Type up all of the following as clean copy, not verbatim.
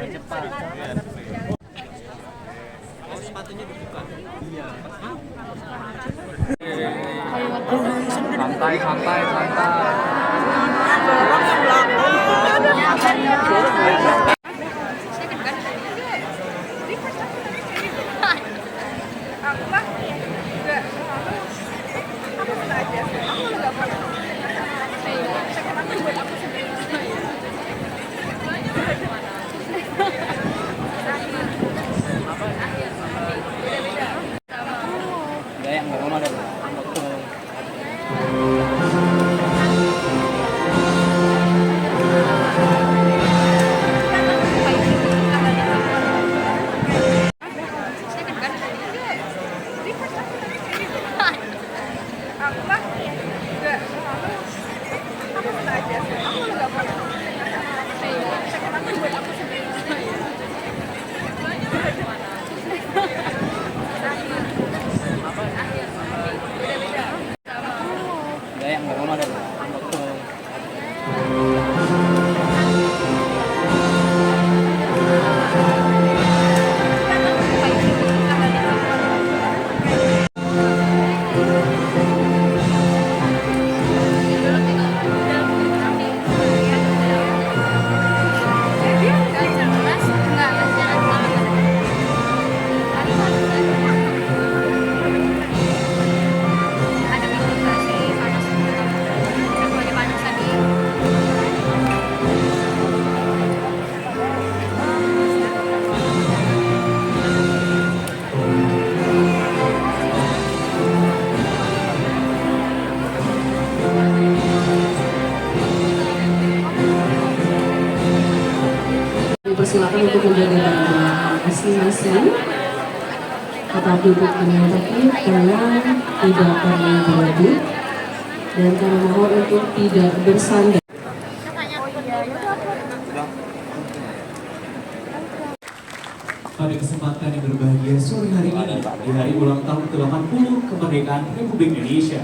cepat. Oh, sepatunya dibuka. Iya. Santai, santai, santai. Dorong ke belakang. Yang nggak mau ada. Yang nggak mau ada. Silakan untuk menjaga diri masing-masing, tetap duduk dengan tertib, tenang, tidak perlu berebut, dan kami mohon untuk tidak bersandar. Pada kesempatan yang berbahagia sore hari ini, di hari ulang tahun ke-80 kemerdekaan Republik Indonesia,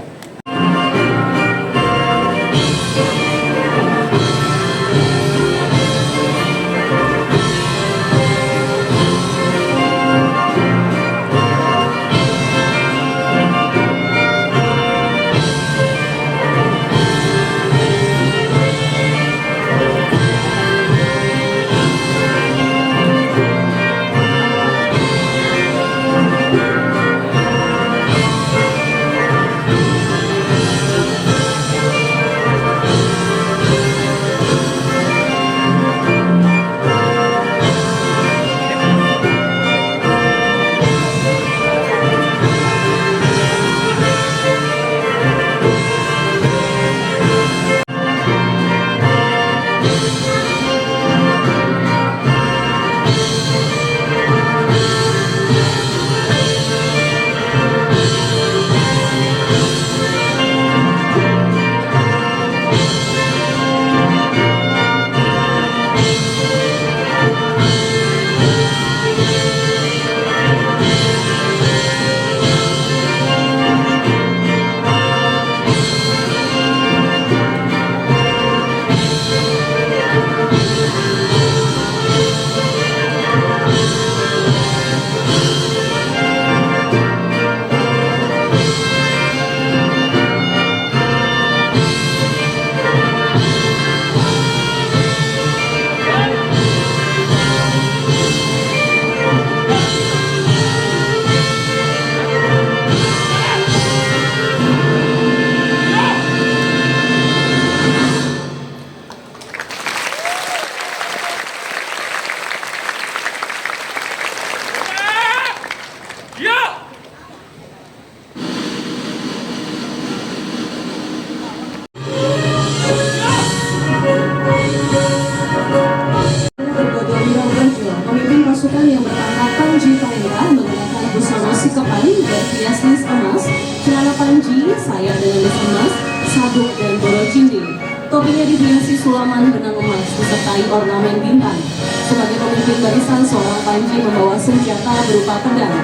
pasukan yang bernama Panji Pangeran menggunakan busana sikapan berhias lis emas, celana panji, sayap dengan lis emas, sabuk dan bolo cincin. Topinya dihiasi sulaman benang emas disertai ornamen bintang. Sebagai pemimpin barisan, seorang Panji membawa senjata berupa pedang.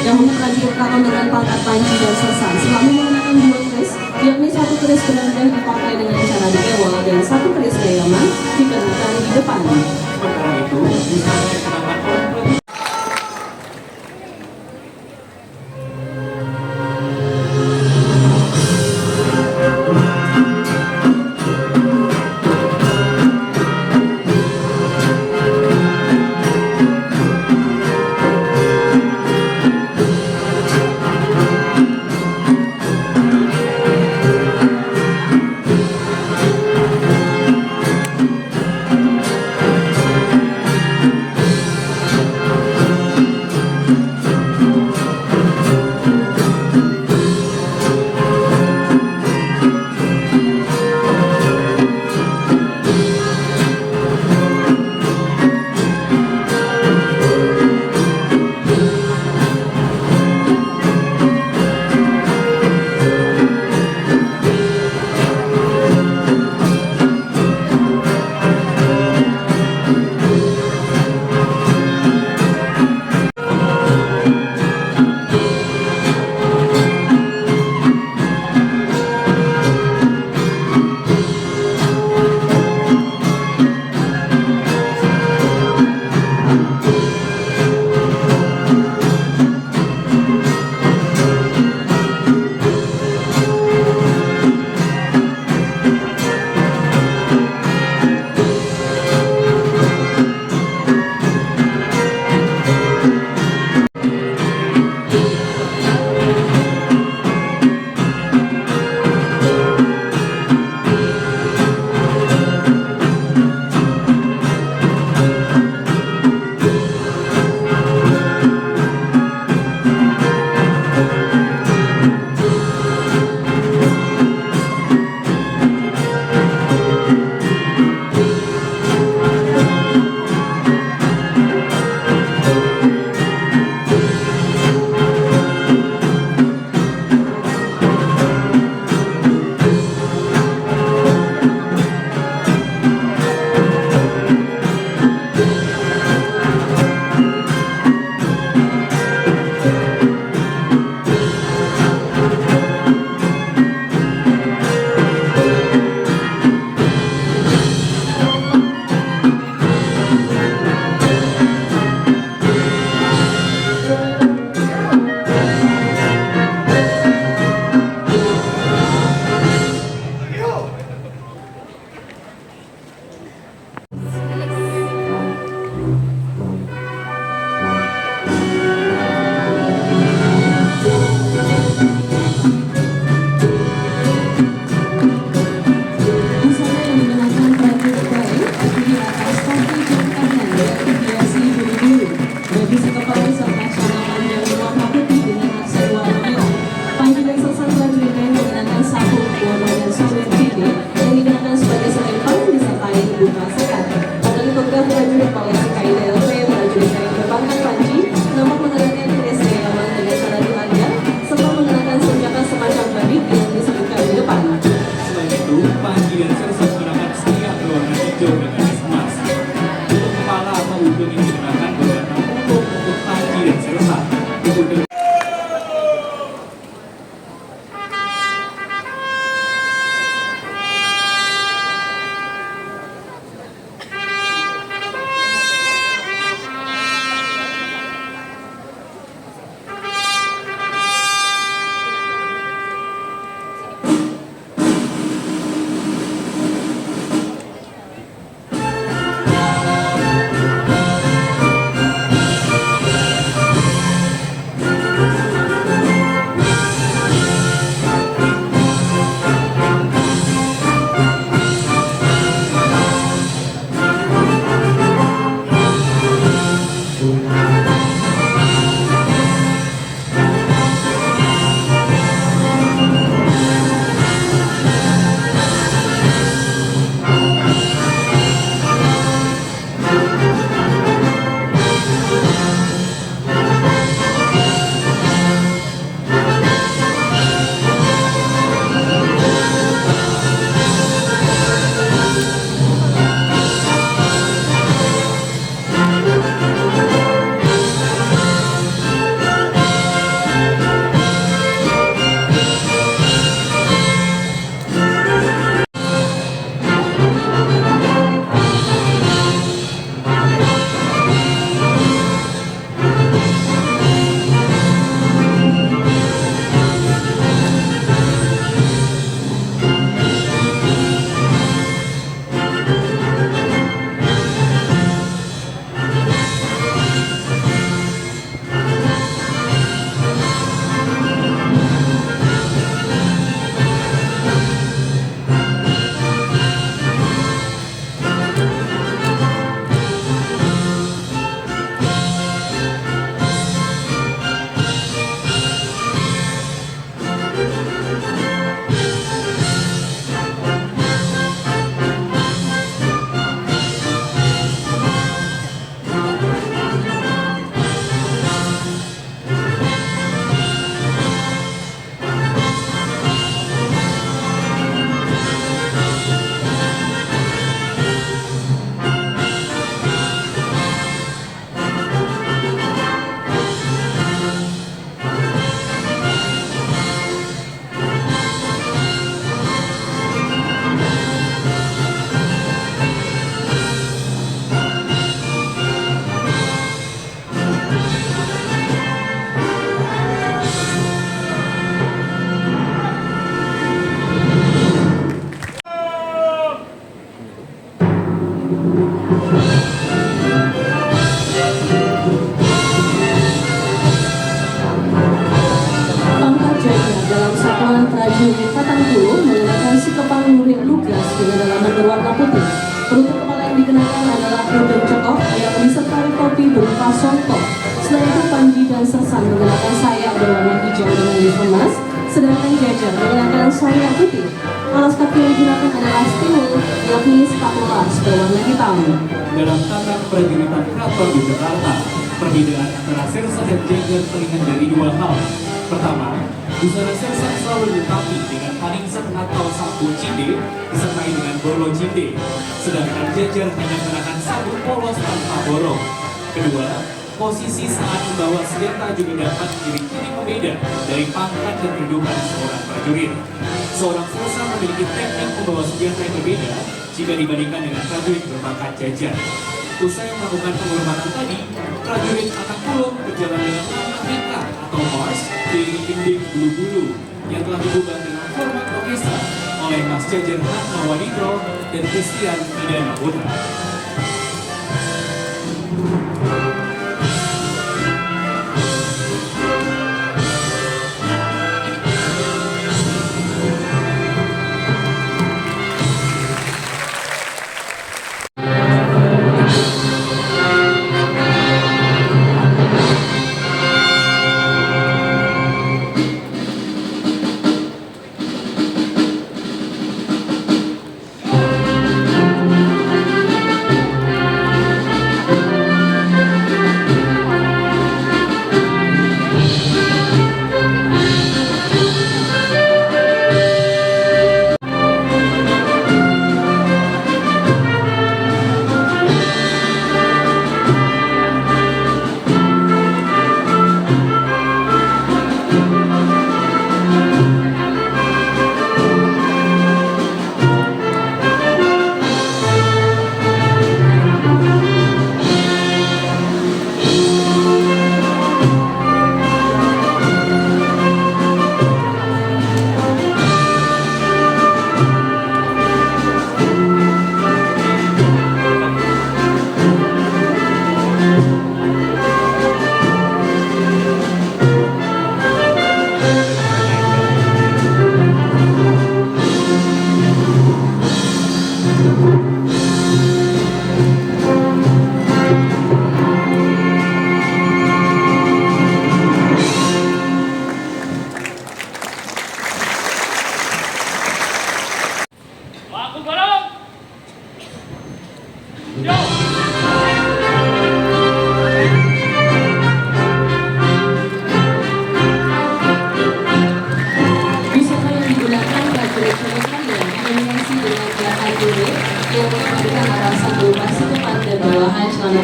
Dahulu prajurit keraton dengan pangkat Panji dan Sersan selalu mengenakan dua keris, yakni satu keris berendang dipakai dengan cara dikewal dan satu keris gayaman dikenakan di depan. Sementara itu, busana yang dikenakan oleh Sabung 40 menggunakan sikapang lurik lugas dengan dalaman berwarna putih. Penutup kepala yang dikenakan adalah kerudung cekok yang disertai topi berupa songkok. Selain itu Panji dan Sersan menggunakan sayap berwarna hijau dengan list emas, sedangkan Jajar menggunakan sayap putih. Alas kaki yang digunakan adalah stimul, yakni sepatu las berwarna hitam. Dalam tata prajuritan Keraton Yogyakarta, perbedaan antara Sersan dan Jajar terlihat dari dua hal. Pertama, busana Sersan selalu dilengkapi dengan paningsan atau sabuk cinde disertai dengan bolo cinde, sedangkan Jajar hanya mengenakan sabuk polos tanpa borong. Kedua, posisi saat membawa senjata juga dapat menjadi ciri pembeda dari pangkat dan kedudukan seorang prajurit. Seorang Sersan memiliki teknik membawa senjata yang berbeda jika dibandingkan dengan prajurit berpangkat Jajar. Usai melakukan penghormatan tadi, prajurit akan pulang berjalan dengan langkah tingkat atau march diiringi dinding bulu-bulu yang telah diubah dengan format orkestra oleh Mas Jajar Hatma Wadidro dan Christian Idana Putra.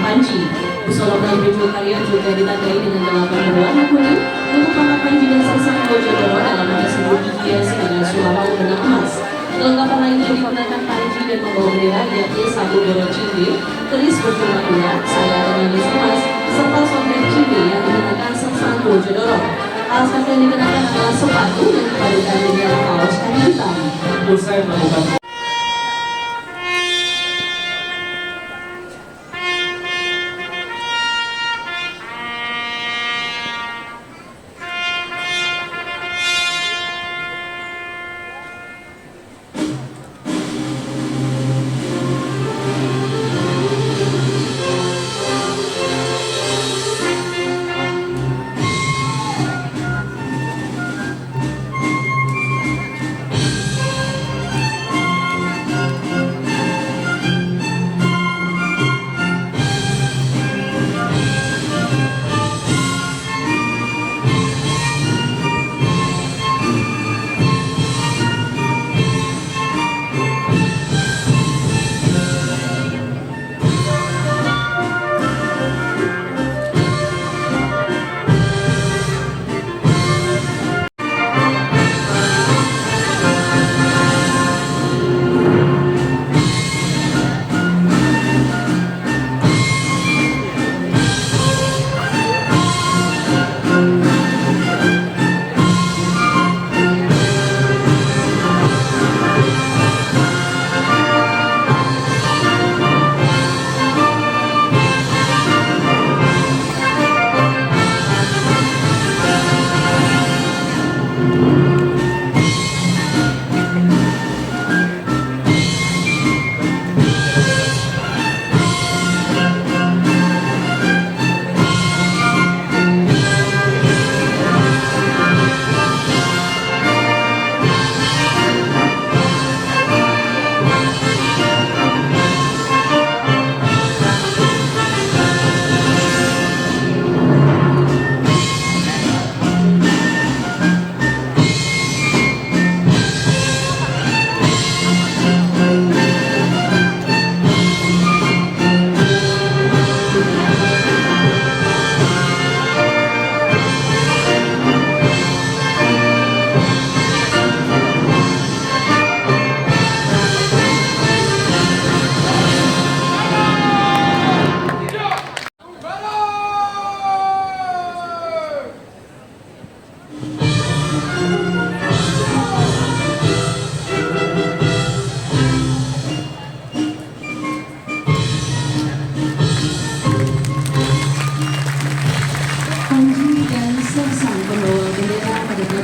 Panji. Busana berjudul karya juga ditandai dengan 8 berwarna kuning untuk pangkat Panji dan Sersan Bojonegoro dalam tersebut dihiasi dengan sulawang benang emas. Kelengkapan lainnya digunakan Panji dan membawa bendera yakni sabuk borong cinde, keris berjumlah ular, sayap dengan list emas, serta soundtrack cinde yang digunakan Sersan Bojonegoro. Alas kaki yang dikenakan adalah sepatu dan dipadukan dengan kaos kaki hitam. Usai melakukan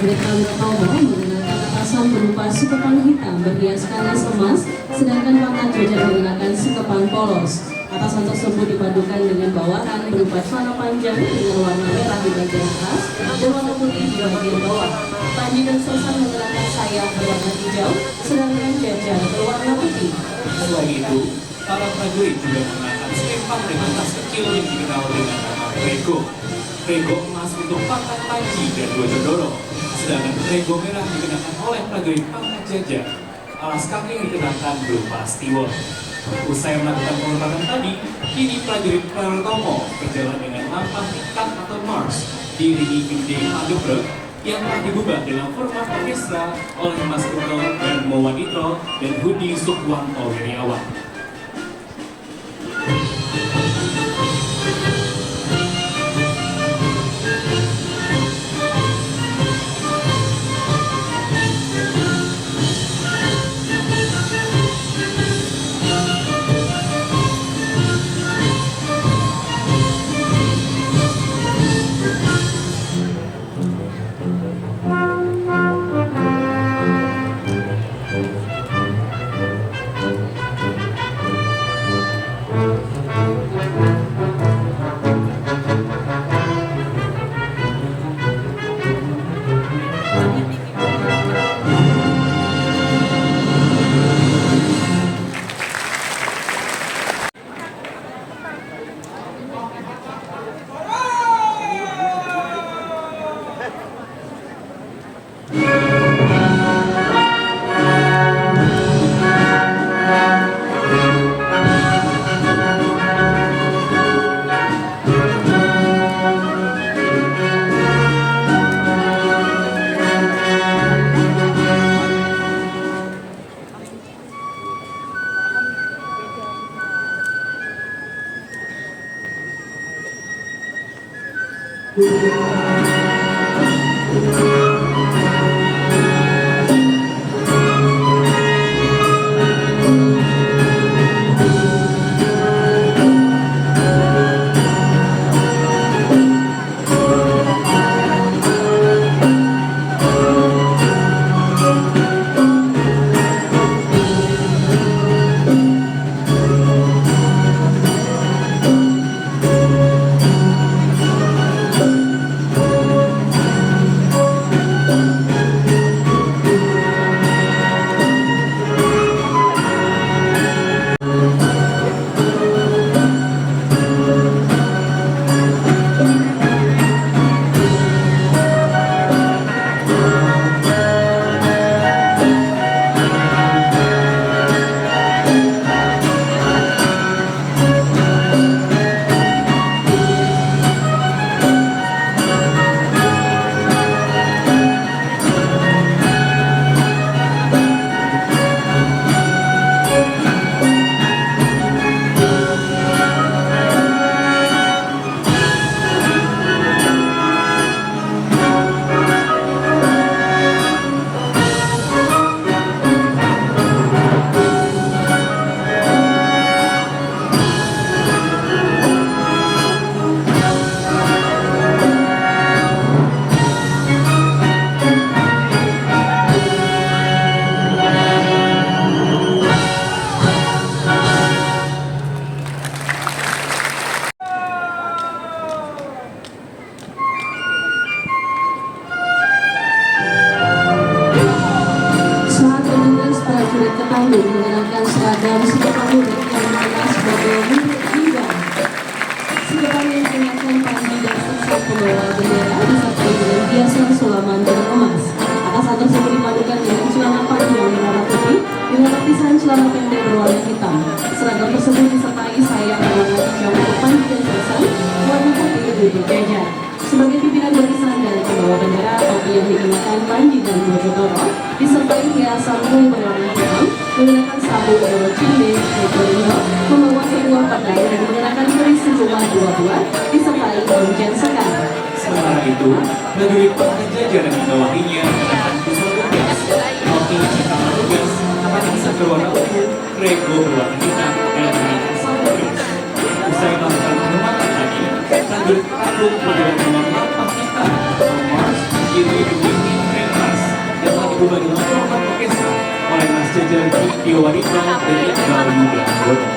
prajurit Tomo mengenakan atasan berupa sikepan hitam berhiaskan les emas, sedangkan pangkat jajar menggunakan sikepan polos. Atasan tersebut dipadukan dengan bawahan berupa celana panjang dengan warna merah di bagian atas dan warna putih di bagian bawah. Panji dan Sersan menggunakan sayap berwarna hijau, sedangkan jajar berwarna putih. Selain itu, para prajurit juga mengenakan selempang dengan tas kecil yang dikenal dengan nama Prego. Prego emas untuk pangkat Panji dan Dojodoro, sedangkan Prego merah dikenakan oleh prajurit pangkat jajar. Alas kaki yang dikenakan berupa steward. Usai melakukan pengobatan tadi, kini prajurit Tomo berjalan dengan lambang tingkat atau Mars diiringi Gede Magebrek yang telah diubah dalam format orkestra oleh Mas Kuto dan Mowanitro dan Budi Sukwanto Wiriawan. Menggunakan seragam sikepan murid yang dikenal sebagai murid Bidang. Sikepan yang dikenakan Panji dan Sersan pembawa bendera disertai dengan hiasan sulaman dan emas. Atasan tersebut dipadukan dengan celana panjang berwarna putih dengan lapisan celana pendek berwarna hitam. Seragam tersebut disertai sayap berwarna hijau untuk Panji dan Sersan, warna putih untuk jajar. Sebagai pimpinan barisan dan pembawa bendera, topi yang dikenakan Panji dan Dojodoro disertai hiasan ungu berwarna hitam, menggunakan sabuk Doro Cinde, membawa sebuah pedang dan mengenakan keris sejumlah buah-buah disertai lonceng sekar. Sementara itu, prajurit pangkat jajar yang dibawahinya mengenakan busana tugas, topi hitam tugas, pangkat berwarna ungu, Prego berwarna hitam, dan mengenakan sabuk keris. Usai melakukan penempatan tadi, prajurit Prego berjalan dengan lambang hitam atau Mars, yaitu berubah dengan Kompak Orkestra oleh Mas Jajar Tio Wanita dan Iqbal Yuda Anggono.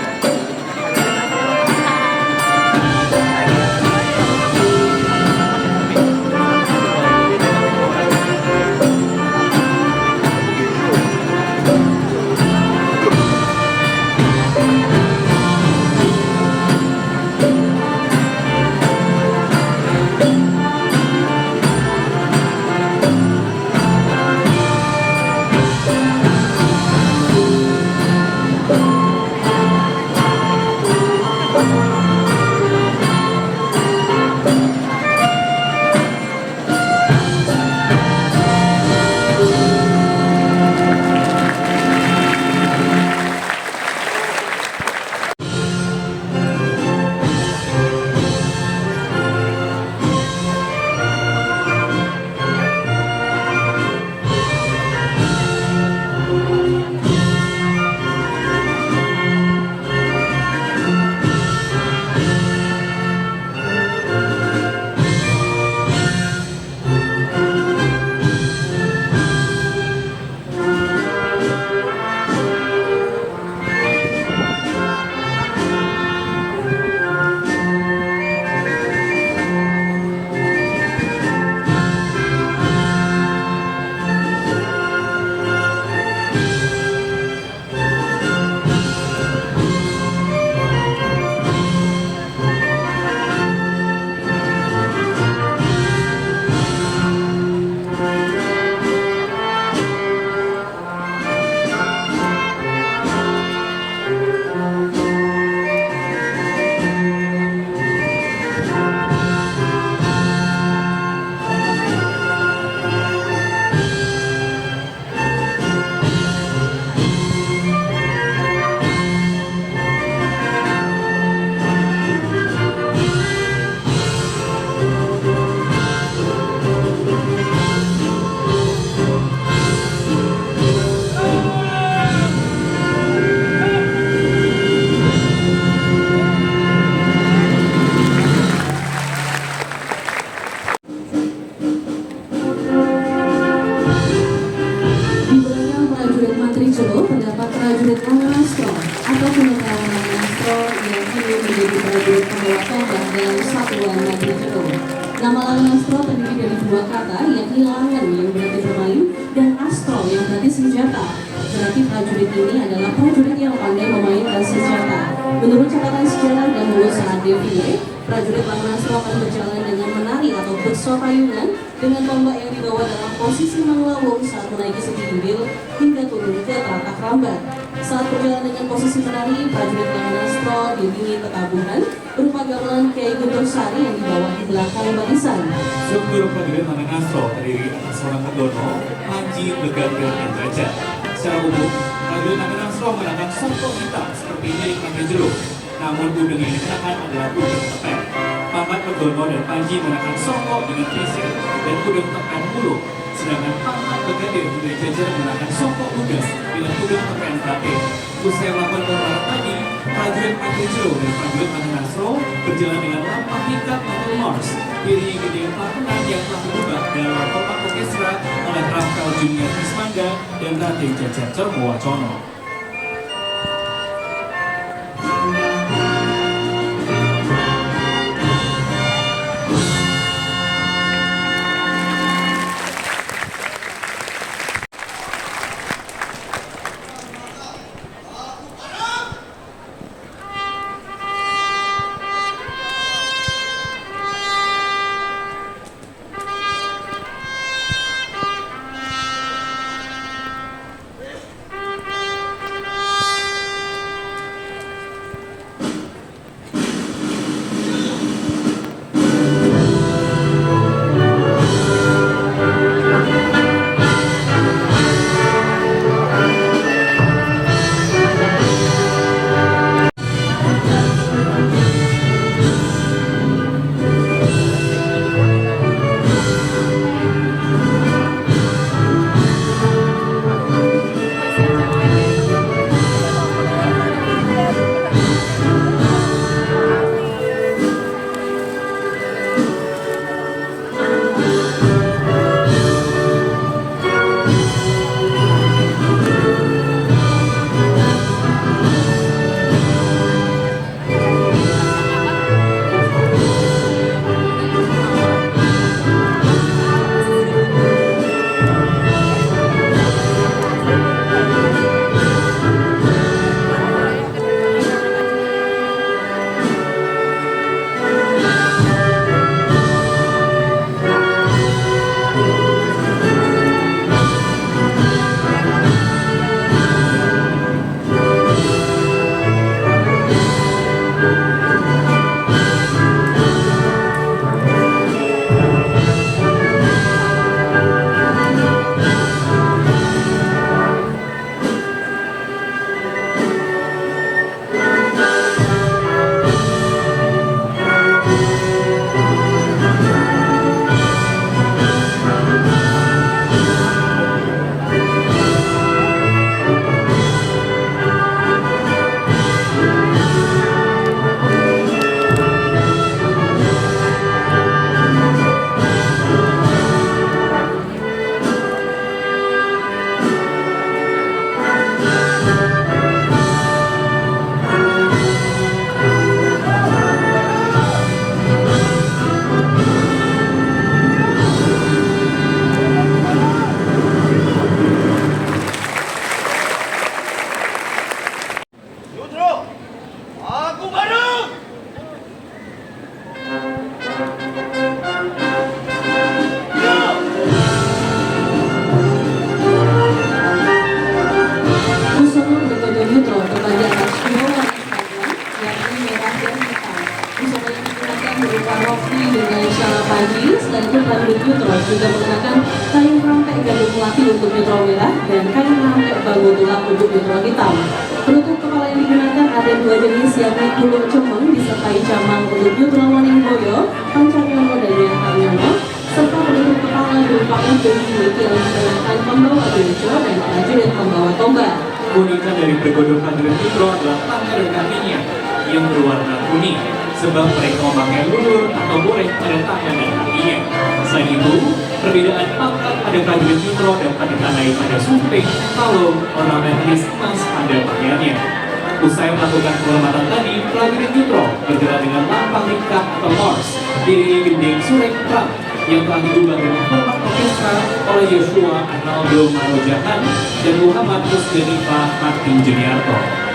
Di belakang prajurit Mantri Jelo terdapat prajurit Lanastro atau pengetahuan Lanastro yang kini menjadi prajurit pembawa tombak dalam satuan Mantri Jelo. Nama Lanastro terdiri dari dua kata, yakni langan yang berarti bermain dan astro yang berarti senjata. Berarti prajurit ini adalah prajurit yang pandai memainkan senjata. Menurut catatan sejarah dan mulut saat defile, prajurit Lanastro akan berjalan dengan menari atau bersotayungan dengan tombak yang dibawa dalam posisi mengelawung saat menaiki setinggi hingga turun ke telapak rambat. Saat berjalan dengan posisi menari, prajurit Lanastro diiringi tetabuhan berupa gamelan Kiai Guntur Sari yang dibawa di belakang barisan. Struktur prajurit Lanastro terdiri atas seorang kedono, panji, begadang, dan jajar. Secara umum, prajurit Lanastro mengenakan songkok hitam seperti milik Mantri Jelo. Namun udeng yang dikenakan adalah udeng tepeng. Pangkat kedono dan panji mengenakan songkok dengan pisir dan udeng tepeng muluk. Sedangkan pangkat begadang dan jajar mengenakan songkok lugas dengan udeng tepeng batik. Usai melakukan pengeluaran tadi, prajurit Mantri Jelo dan prajurit Lanastro berjalan dengan lambang tingkat atau Mars, diiringi dengan pelakunan yang telah berubah dalam Kompak Orkestra oleh Rafael Junior Ismanda dan Rate Jajar Cermowacono. juga menggunakan kain rantai gandum melati untuk neutral merah dan kain rantai bangun tulang untuk neutral hitam. Penutup kepala yang digunakan ada dua jenis, yakni kulur cemeng disertai jamang untuk neutral waning boyo, pancanyono dan yantarnyono, serta penutup kepala berupa ujung memiliki yang menggunakan pembawa genco dan prajurit pembawa tombak. Keunikan dari bergodok prajurit Nitro adalah tangan dan kakinya yang berwarna kuning, sebab mereka memakai lulur atau boreh pada tangan dan kakinya. Selain itu, perbedaan pangkat pada prajurit Nitro dapat ditandai pada sumping, kalau ornamentalis emas pada pakaiannya. Usai melakukan penghormatan tadi, prajurit Nitro bergerak dengan lambang ringkat atau mors, diiringi gending surek perang yang telah diubah dengan format orkestra oleh Yoshua Arnaldo Marojahan dan Muhammad Musdalifa Martin Juniarto.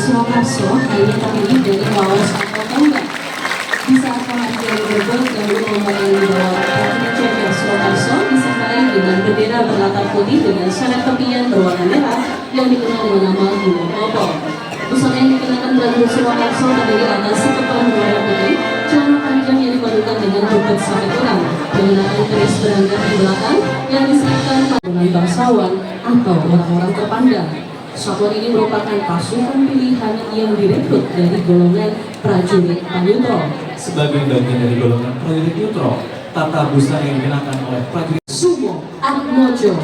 Surakarta hanya terdiri dari lolos atau enggak. Di saat pengajian berbel dan rombongan di bawah prajurit Jajar Surakarta disertai dengan bendera berlatar putih dengan syarat tepian berwarna merah yang dikenal dengan nama Gunung Popo. Busana yang dikenakan prajurit Surakarta terdiri atas sekepan berwarna putih, celana panjang yang dipadukan dengan dompet sampai tulang, mengenakan keris berangkat di belakang yang diselipkan pada bangsawan atau orang-orang terpandang. Satuan ini merupakan pasukan pilihan yang direkrut dari golongan prajurit Panutro. Sebagai bagian dari golongan prajurit neutral, tata busana yang dikenakan oleh prajurit Sumo Atmojo.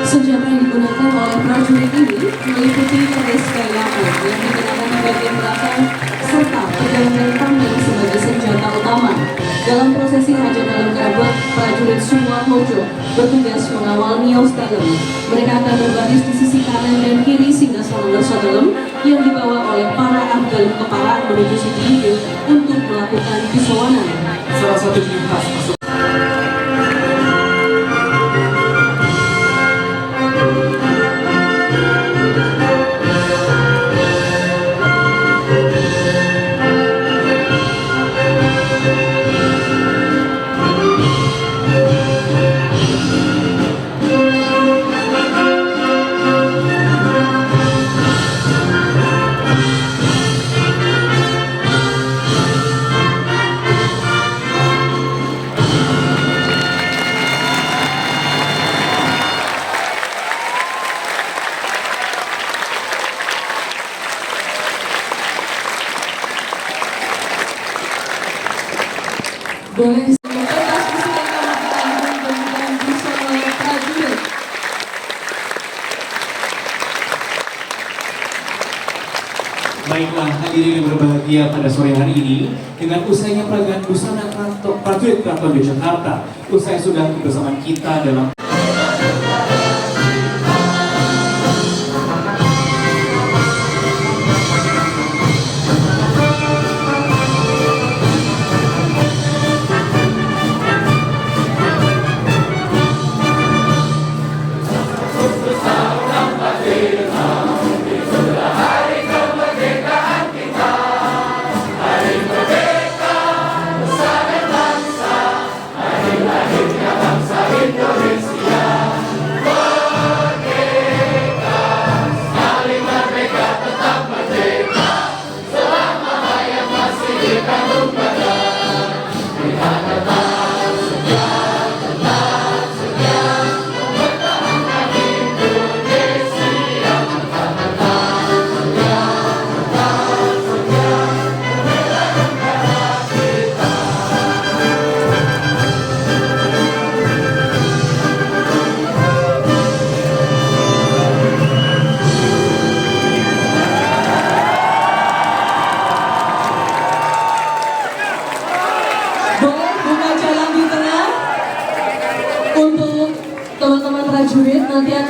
Senjata yang digunakan oleh prajurit ini meliputi keris kayaku yang digunakan di bagian belakang serta pegangan tameng sebagai senjata utama. Dalam prosesi hajat dalam kerabat, prajurit Sumo Atmojo bertugas mengawal Nios Dalam. Mereka akan berbaris di sisi kanan dan kiri Singgasana Dalam yang dibawa oleh para abdal kepala menuju Sidiyu untuk melakukan pisawanan. salah satu ciri khas pasukan Boleh pentas musik yang dengan busana prajurit. Baiklah, hadirin yang berbahagia pada sore hari ini, dengan usainya peragaan busana prajurit Keraton Yogyakarta, usai sudah kebersamaan kita dalam Indonesia. nanti akan